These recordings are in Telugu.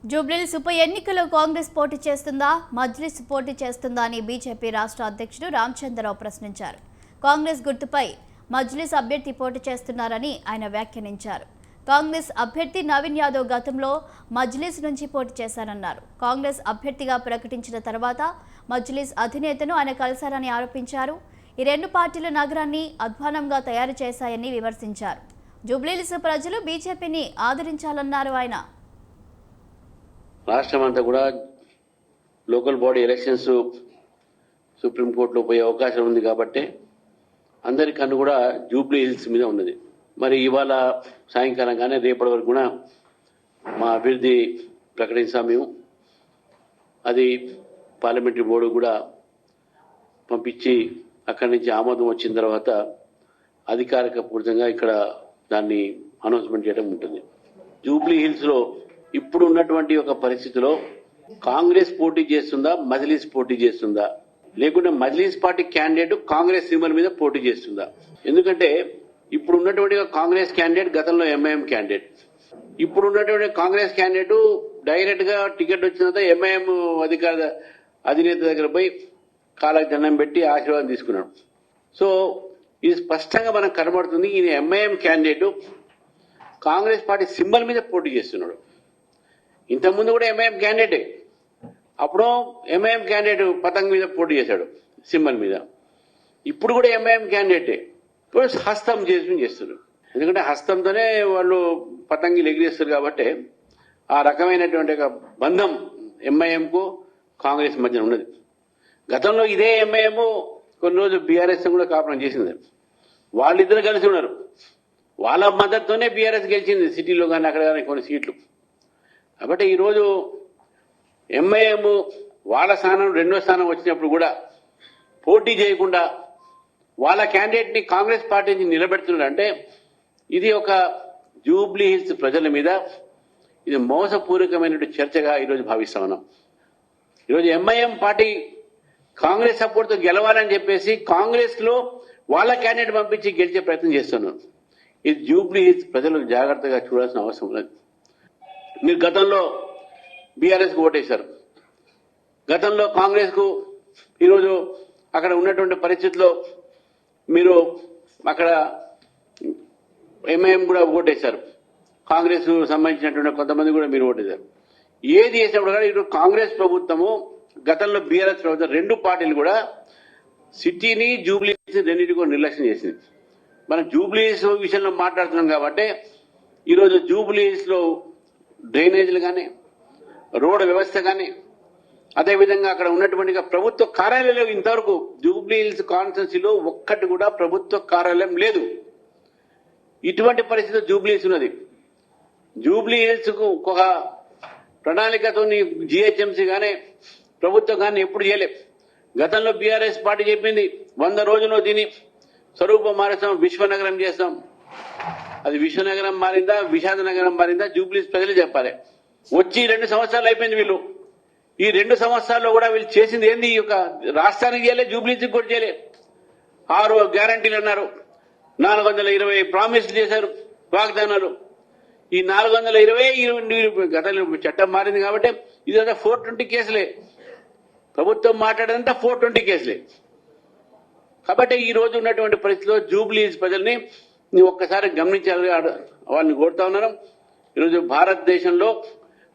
జూబ్లీహిల్స్ ఉప ఎన్నికలో కాంగ్రెస్ పోటీ చేస్తుందా, మజ్లిస్ పోటీ చేస్తుందా అని బీజేపీ రాష్ట్ర అధ్యక్షుడు రామచంద్రరావు ప్రశ్నించారు. కాంగ్రెస్ గుర్తుపై మజ్లిస్ అభ్యర్థి పోటీ చేస్తున్నారని ఆయన వ్యాఖ్యానించారు. కాంగ్రెస్ అభ్యర్థి నవీన్ యాదవ్ గతంలో మజ్లిస్ నుంచి పోటీ చేశారన్నారు. కాంగ్రెస్ అభ్యర్థిగా ప్రకటించిన తర్వాత మజ్లిస్ అధినేతను ఆయన కలిశారని ఆరోపించారు. ఈ రెండు పార్టీలు నగరాన్ని అధ్వానంగా తయారు చేశాయని విమర్శించారు. జూబ్లీహిల్స్ ప్రజలు బీజేపీని ఆదరించాలన్నారు ఆయన. రాష్ట్రం అంతా కూడా లోకల్ బాడీ ఎలక్షన్స్ సుప్రీంకోర్టులో పోయే అవకాశం ఉంది కాబట్టి అందరి కన్ను కూడా జూబ్లీ హిల్స్ మీద ఉన్నది. మరి ఇవాళ సాయంకాలం కానీ రేపటి వరకు కూడా మా అభ్యర్థి ప్రకటిస్తాం మేము. అది పార్లమెంటరీ బోర్డు కూడా పంపించి అక్కడి నుంచి ఆమోదం వచ్చిన తర్వాత అధికారిక పూర్తంగా ఇక్కడ దాన్ని అనౌన్స్మెంట్ చేయడం ఉంటుంది. జూబ్లీ హిల్స్లో ఇప్పుడు ఉన్నటువంటి ఒక పరిస్థితిలో కాంగ్రెస్ పోటీ చేస్తుందా, మజ్లిస్ పోటీ చేస్తుందా, లేకుంటే Majlis party candidate Congress symbol మీద పోటీ చేస్తుందా? ఎందుకంటే ఇప్పుడు ఉన్నటువంటి కాంగ్రెస్ క్యాండిడేట్ గతంలో ఎంఐఎం క్యాండిడేట్. ఇప్పుడు ఉన్నటువంటి కాంగ్రెస్ క్యాండిడేట్ డైరెక్ట్ గా టికెట్ వచ్చిన తర్వాత ఎంఐఎం అధినేత దగ్గర పోయి కాళ్ళకి దండం పెట్టి ఆశీర్వాదం తీసుకున్నాడు. సో ఇది స్పష్టంగా మనకు కనబడుతుంది. ఈయన MIM candidate Congress party symbol మీద పోటీ చేస్తున్నాడు. ఇంతకుముందు కూడా ఎంఐఎం క్యాండిడేటే. అప్పుడు ఎంఐఎం క్యాండిడేట్ పతంగ్ మీద పోటీ చేశాడు సింబల్ మీద. ఇప్పుడు కూడా ఎంఐఎం క్యాండిడేటే. ఇప్పుడు హస్తం చేస్తున్నారు. ఎందుకంటే హస్తంతోనే వాళ్ళు పతంగిలు ఎగిరేస్తారు కాబట్టి ఆ రకమైనటువంటి ఒక బంధం ఎంఐఎంకు కాంగ్రెస్ మధ్యన ఉన్నది. గతంలో ఇదే ఎంఐఎం కొన్ని రోజులు బీఆర్ఎస్ కూడా కాపురం చేసింది. వాళ్ళిద్దరు కలిసి ఉన్నారు. వాళ్ళ మద్దతుతోనే బీఆర్ఎస్ గెలిచింది సిటీలో కానీ అక్కడ కానీ కొన్ని సీట్లు. కాబట్టి ఈరోజు ఎంఐఎం వాళ్ళ స్థానం రెండో స్థానం వచ్చినప్పుడు కూడా పోటీ చేయకుండా వాళ్ళ క్యాండిడేట్ ని కాంగ్రెస్ పార్టీ నుంచి నిలబెడుతున్నారు. అంటే ఇది ఒక జూబ్లీ హిల్స్ ప్రజల మీద ఇది మోసపూరితమైన చర్చగా ఈరోజు భావిస్తా ఉన్నాం. ఈరోజు ఎంఐఎం పార్టీ కాంగ్రెస్ సపోర్ట్ తో గెలవాలని చెప్పేసి కాంగ్రెస్ లో వాళ్ళ క్యాండిడేట్ పంపించి గెలిచే ప్రయత్నం చేస్తున్నారు. ఇది జూబ్లీ హిల్స్ ప్రజలు జాగ్రత్తగా చూడాల్సిన అవసరం ఉన్నది. మీరు గతంలో బీఆర్ఎస్ కు ఓటేశారు. గతంలో కాంగ్రెస్ కు ఈరోజు అక్కడ ఉన్నటువంటి పరిస్థితుల్లో మీరు అక్కడ ఎంఐఎం కూడా ఓటేశారు. కాంగ్రెస్ సంబంధించినటువంటి కొంతమంది కూడా మీరు ఓటేశారు. ఏది చేసినప్పుడు కూడా ఈరోజు కాంగ్రెస్ ప్రభుత్వము గతంలో బీఆర్ఎస్ ప్రభుత్వం రెండు పార్టీలు కూడా సిటీని జూబ్లీ హిల్స్ రెండింటికి కూడా నిర్లక్ష్యం చేసింది. మనం జూబ్లీ హిల్స్ విషయంలో మాట్లాడుతున్నాం కాబట్టి ఈరోజు జూబ్లీ హిల్స్ లో డ్రైనేజీలు కానీ రోడ్డు వ్యవస్థ కానీ అదేవిధంగా అక్కడ ఉన్నటువంటి ప్రభుత్వ కార్యాలయాలు ఇంతవరకు జూబ్లీ హిల్స్ కాన్స్టిట్యున్సీలో ఒక్కటి కూడా ప్రభుత్వ కార్యాలయం లేదు. ఇటువంటి పరిస్థితి జూబ్లీ హిల్స్ ఉన్నది. జూబ్లీ హిల్స్ కు ఒక ప్రణాళికతో జీహెచ్ఎంసీ కానీ ప్రభుత్వం కానీ ఎప్పుడు చేయలేదు. గతంలో బీఆర్ఎస్ పార్టీ చెప్పింది 100 రోజుల్లో దీన్ని స్వరూపం మారుస్తాం, విశ్వనగరం చేస్తాం. అది విశ్వనగరం మారిందా, విషాద నగరం మారిందా జూబ్లీ ప్రజలు చెప్పాలి. వచ్చి 2 సంవత్సరాలు అయిపోయింది. వీళ్ళు ఈ 2 సంవత్సరాల్లో కూడా వీళ్ళు చేసింది ఏంది? ఈ యొక్క రాష్ట్రానికి చేయలే, జూబ్లీకి కూడా చేయలే. 6 గ్యారంటీలు అన్నారు, 420 ప్రామిస్లు చేశారు, వాగ్దానాలు. ఈ 420 గతంలో చట్టం మారింది కాబట్టి ఇదంతా 420 కేసులే. ప్రభుత్వం మాట్లాడేదంతా 420 కేసులే. కాబట్టి ఈ రోజు ఉన్నటువంటి పరిస్థితిలో జూబ్లీ ప్రజల్ని ఒక్కసారి గమనించాలి, వాళ్ళని కోరుతా ఉన్నాను. ఈరోజు భారతదేశంలో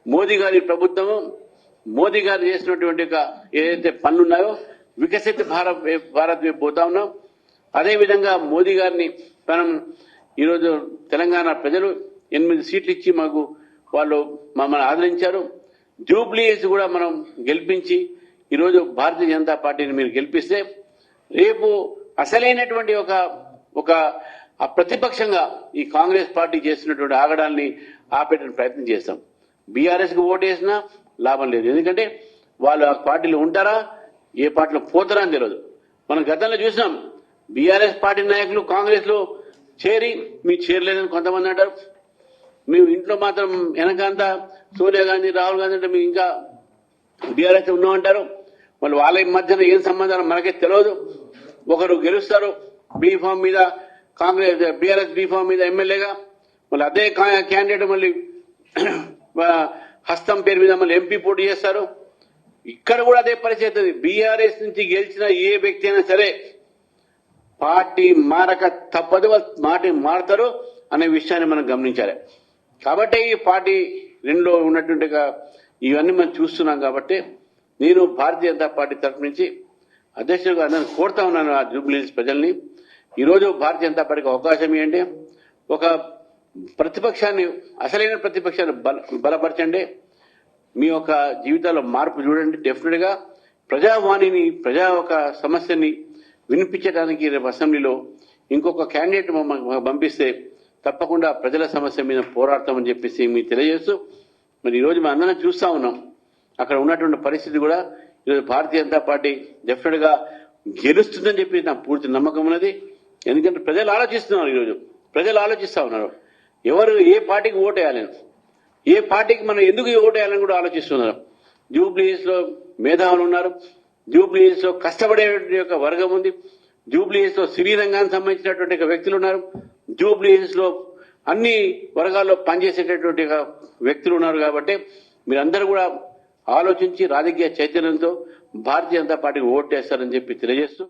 మోదీ గారి ప్రభుత్వము, మోదీ గారు చేసినటువంటి ఏదైతే పనులున్నాయో వికసిత భారత్ వైపు పోతా ఉన్నాం. అదేవిధంగా మోదీ గారిని మనం ఈరోజు తెలంగాణ ప్రజలు 8 సీట్లు ఇచ్చి వాళ్ళు మమ్మల్ని ఆదరించారు. జూబ్లీ కూడా మనం గెలిపించి ఈరోజు భారతీయ జనతా పార్టీని మీరు గెలిపిస్తే రేపు అసలైనటువంటి ఒక ప్రతిపక్షంగా ఈ కాంగ్రెస్ పార్టీ చేస్తున్నటువంటి ఆగడాల్ని ఆపేటువంటి ప్రయత్నం చేస్తాం. బీఆర్ఎస్ కు ఓటేసినా లాభం లేదు. ఎందుకంటే వాళ్ళు ఆ పార్టీలో ఉంటారా, ఏ పార్టీలో పోతారా అని తెలియదు. మనం గతంలో చూసినాం, బీఆర్ఎస్ పార్టీ నాయకులు కాంగ్రెస్ లో చేరి మీకు చేరలేదని కొంతమంది అంటారు. మేము ఇంట్లో మాత్రం వెనకంతా సోనియా గాంధీ, రాహుల్ గాంధీ అంటే మేము ఇంకా బీఆర్ఎస్ ఉన్నామంటారు. వాళ్ళు వాళ్ళ మధ్యన ఏం సంబంధాలు మనకే తెలియదు. ఒకరు గెలుస్తారు బీఫామ్ మీద, కాంగ్రెస్ బీఆర్ఎస్ బీఫామ్ మీద ఎమ్మెల్యేగా, మళ్ళీ అదే క్యాండిడేట్ మళ్ళీ హస్తం పేరు మీద మళ్ళీ ఎంపీ పోటీ చేస్తారు. ఇక్కడ కూడా అదే పరిస్థితి. బీఆర్ఎస్ నుంచి గెలిచిన ఏ వ్యక్తి అయినా సరే పార్టీ మారక తప్పదు, మాట మారతారు అనే విషయాన్ని మనం గమనించాలి. కాబట్టి ఈ పార్టీ రెండులో ఉన్నటువంటి ఇవన్నీ మనం చూస్తున్నాం. కాబట్టి నేను భారతీయ జనతా పార్టీ తరఫు నుంచి అధ్యక్షుడిగా అందరిని కోరుతా ఉన్నాను ఆ జూబ్లీహిల్స్ ప్రజల్ని. ఈరోజు భారతీయ జనతా పార్టీకి అవకాశం ఇవ్వండి. ఒక ప్రతిపక్షాన్ని, అసలైన ప్రతిపక్షాన్ని బలపరచండి. మీ యొక్క జీవితాల్లో మార్పు చూడండి. డెఫినెట్ గా ప్రజావాణిని, ప్రజా ఒక సమస్యని వినిపించడానికి రేపు అసెంబ్లీలో ఇంకొక క్యాండిడేట్ పంపిస్తే తప్పకుండా ప్రజల సమస్య మీద పోరాడతామని చెప్పేసి మీకు తెలియజేస్తూ, మరి ఈరోజు మనం అందరం చూస్తా ఉన్నాం అక్కడ ఉన్నటువంటి పరిస్థితి కూడా. ఈరోజు భారతీయ జనతా పార్టీ డెఫినెట్ గా గెలుస్తుందని చెప్పి నాకు పూర్తి నమ్మకం ఉన్నది. ఎందుకంటే ప్రజలు ఆలోచిస్తున్నారు. ఈరోజు ప్రజలు ఆలోచిస్తా ఉన్నారు ఎవరు ఏ పార్టీకి ఓటు వేయాలని, ఏ పార్టీకి మనం ఎందుకు ఓటు వేయాలని కూడా ఆలోచిస్తున్నారు. జూబ్లీహిల్స్ లో మేధావులు ఉన్నారు, జూబ్లీహిల్స్ లో కష్టపడే యొక్క వర్గం ఉంది, జూబ్లీహిల్స్ లో సినీ రంగానికి సంబంధించినటువంటి వ్యక్తులు ఉన్నారు, జూబ్లీహిల్స్ లో అన్ని వర్గాల్లో పనిచేసేటటువంటి వ్యక్తులు ఉన్నారు. కాబట్టి మీరందరూ కూడా ఆలోచించి రాజకీయ చైతన్యంతో భారతీయ జనతా పార్టీకి ఓటు వేస్తారని చెప్పి తెలియజేస్తూ